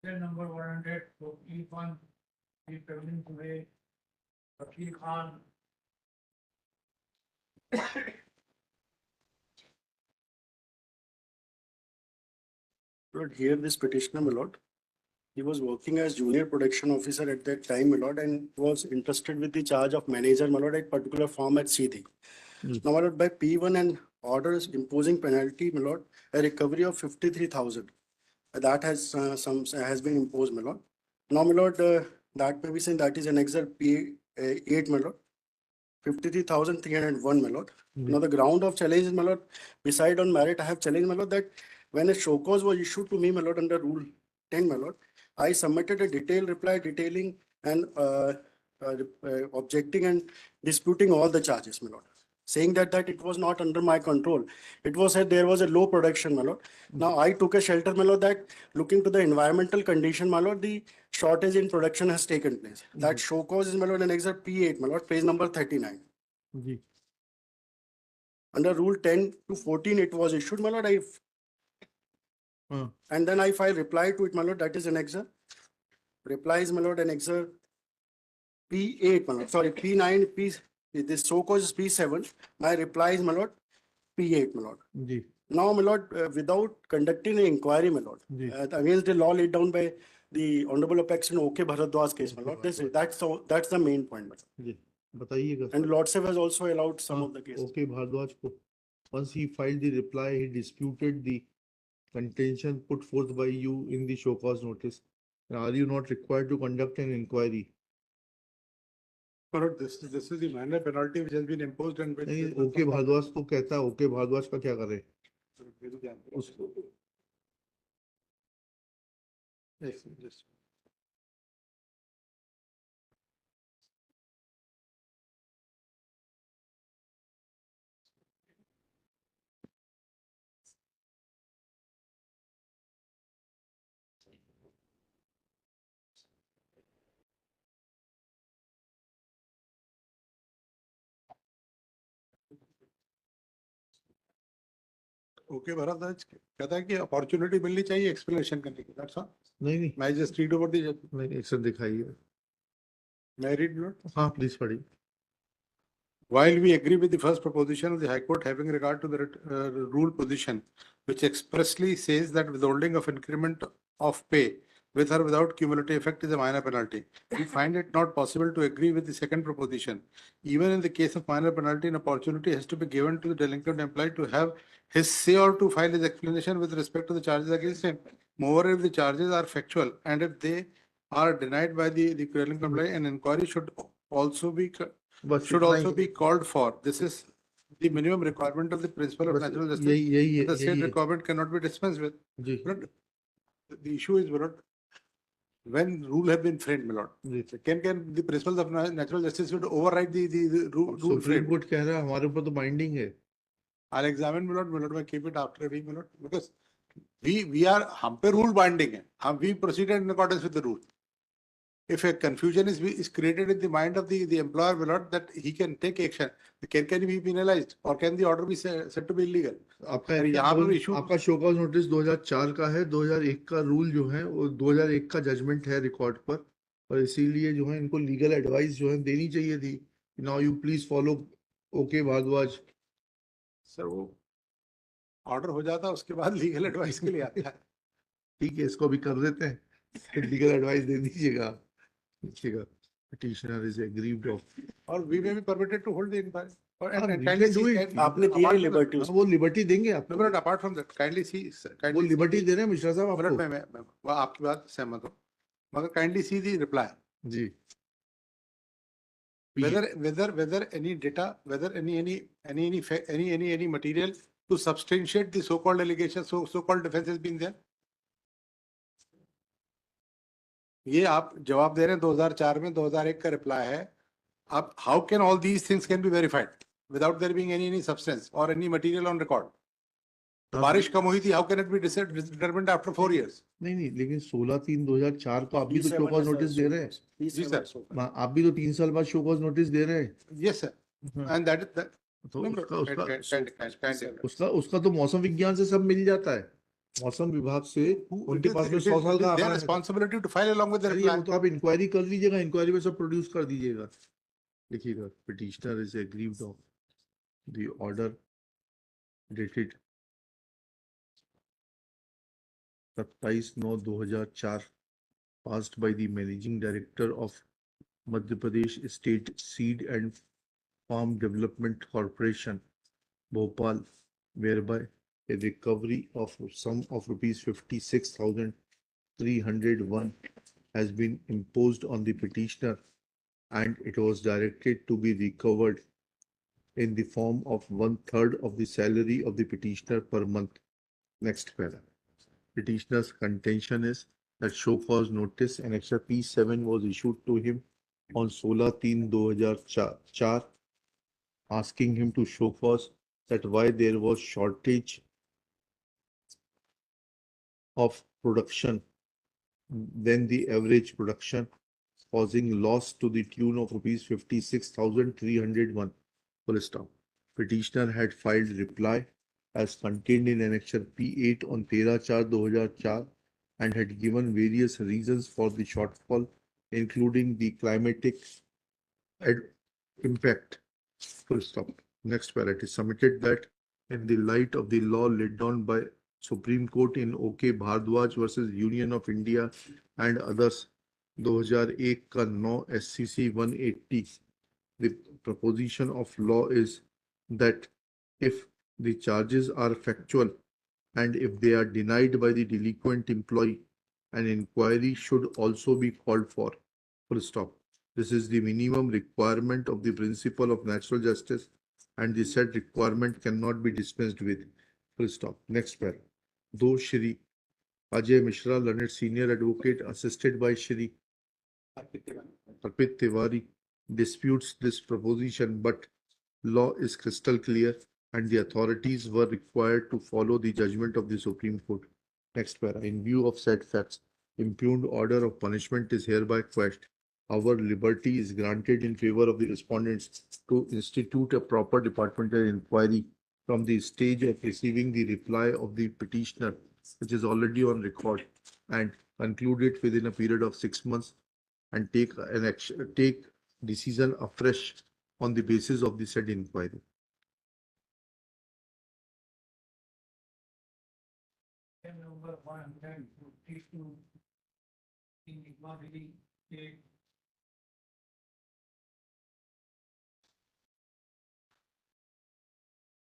number 141, the traveling today, Fakir Khan. Lord, here this petitioner, my lord, he was working as junior production officer at that time, my lord, and was interested with the charge of manager, my lord, at particular firm at Seedhi. Now, my lord, by P1 and orders imposing penalty, my lord, a recovery of 53,000. That has been imposed, my lord. Now, my lord, that may be saying that is an excerpt P8, my lord. 53,301, my lord. Now, the ground of challenge is, my lord, beside on merit, I have challenged, my lord, that when a show cause was issued to me, my lord, under Rule 10, my lord, I submitted a detailed reply detailing and objecting and disputing all the charges, my lord, saying that it was not under my control. It was said there was a low production, my lord. Now, I took a shelter, my lord, that looking to the environmental condition, my lord, the shortage in production has taken place. That show cause is, my lord, an excerpt P8, my lord, page number 39. Under Rule 10 to 14, it was issued, my lord. And then I filed reply to it, my lord. That is an excerpt. Replies, my lord, an excerpt P8, my lord. Sorry, P9, this so cause is P7. My reply is, my lord, P8, my lord. Now, my lord, without conducting an inquiry, my lord, against the law laid down by the Honorable Apex in OK Bharadwaj case, my lord. That's the main point, my lord. बताइएगा And Lordship has also allowed some of the cases. Okay, Bhardwaj को once he filed the reply, he disputed the contention put forth by you in the show cause notice. Are you not required to conduct an inquiry? But this is the minor penalty which has been imposed and which नहीं, okay Bhardwaj तो कहता है okay Bhardwaj का क्या करे उसको Yes. Okay Bharadwaj कहता है कि अपॉर्चुनिटी मिलनी चाहिए एक्सप्लेनेशन करने की. That's all. नहीं मैं जस्ट रीड ओवर दी नहीं एक सर दिखाइए मैं रीड नोट. हाँ प्लीज पढ़िए. While we agree with the first proposition of the High Court having regard to the rule position, which expressly says that withholding of increment of pay with or without cumulative effect is a minor penalty, we find it not possible to agree with the second proposition. Even in the case of minor penalty, an opportunity has to be given to the delinquent employee to have his say or to file his explanation with respect to the charges against him. Moreover, if the charges are factual and if they are denied by the delinquent employee, an inquiry should also be called for. This is the minimum requirement of the principle of natural justice. The state requirement cannot be dispensed with. But the issue is, when rule have been framed, my lord, can the principles of natural justice would override the rule framed? Supreme Court कह रहा है हमारे ऊपर तो binding है. I'll examine, my lord, I keep it after a week, my lord, because we are हम पे rule binding है. We proceeded in accordance with the rule. If a confusion is created in the mind of the employer, my lord, that he can take action, can he be penalized or can the order be said to be illegal? आपका show cause notice 2004 का है. 2001 का rule जो है वो 2001 का judgement है record पर और इसीलिए जो है इनको लीगल एडवाइस जो है देनी चाहिए थी. Now you please follow okay Bharadwaj. Sir वो ऑर्डर हो जाता उसके बाद लीगल एडवाइस के लिए आता है. ठीक है इसको भी कर देते हैं. लीगल एडवाइस दे दीजिएगा. Petitioner is aggrieved of. Or we may be permitted to hold the inquiry. आपने दिया लिबर्टी उसको. वो लिबर्टी देंगे आपको. But apart from that, kindly see. वो लिबर्टी दे रहे हैं मिश्रा साहब आपको. मैं आपकी बात सहमत हूँ. मगर kindly see the reply. Ji. Whether any data, whether any material to substantiate the so-called allegation, so-called defense has been there. ये आप जवाब दे रहे हैं 2004 में 2001 का रिप्लाई है. आप how can all these things can be verified without there being any substance or any material on record? बारिश कम हुई थी, how can it be determined after 4 years? नहीं लेकिन 16/3/2004 को आप भी तो शो कॉज नोटिस दे रहे हैं. जी सर. आप भी तो 3 साल बाद शो कॉज नोटिस दे रहे हैं. Yes sir. And that तो उसका तो मौसम विज्ञान से सब मिल जाता है. मौसम विभाग से Who- उनके it is- पास में it 100 is- साल it is का their आंकड़ा है। responsibility to file along with the चलिए, वो reply. तो आप इंक्वायरी कर लीजिएगा, इंक्वायरी में सब प्रोड्यूस कर दीजिएगा। लिखिएगा, petitioner is aggrieved of the order dated 27/9/2004 passed by the managing director of Madhya Pradesh State Seed and Farm Development Corporation, Bhopal, whereby a recovery of sum of rupees 56,301 has been imposed on the petitioner, and it was directed to be recovered in the form of 1/3 of the salary of the petitioner per month. Next para. Petitioner's contention is that show cause notice annexure P7 was issued to him on 16/3/2004, asking him to show cause that why there was shortage of production than the average production, causing loss to the tune of rupees 56,301. Full stop. Petitioner had filed reply as contained in annexure P8 on 13/4/2004 and had given various reasons for the shortfall, including the climatic impact. Full stop. Next para. It is submitted that in the light of the law laid down by Supreme Court in OK Bhardwaj versus Union of India and others 2001 का 9 SCC 180, the proposition of law is that if the charges are factual and if they are denied by the delinquent employee, an inquiry should also be called for. Full stop. This is the minimum requirement of the principle of natural justice, and the said requirement cannot be dispensed with. Full stop. Next para. Though Shri Ajay Mishra, learned senior advocate, assisted by Shri Arpit Tiwari, disputes this proposition, but law is crystal clear and the authorities were required to follow the judgment of the Supreme Court. Next para. In view of said facts, impugned order of punishment is hereby quashed. Our liberty is granted in favor of the respondents to institute a proper departmental inquiry from the stage of receiving the reply of the petitioner, which is already on record, and conclude it within a period of 6 months, and take decision afresh on the basis of the said inquiry. Number 152 in Equality State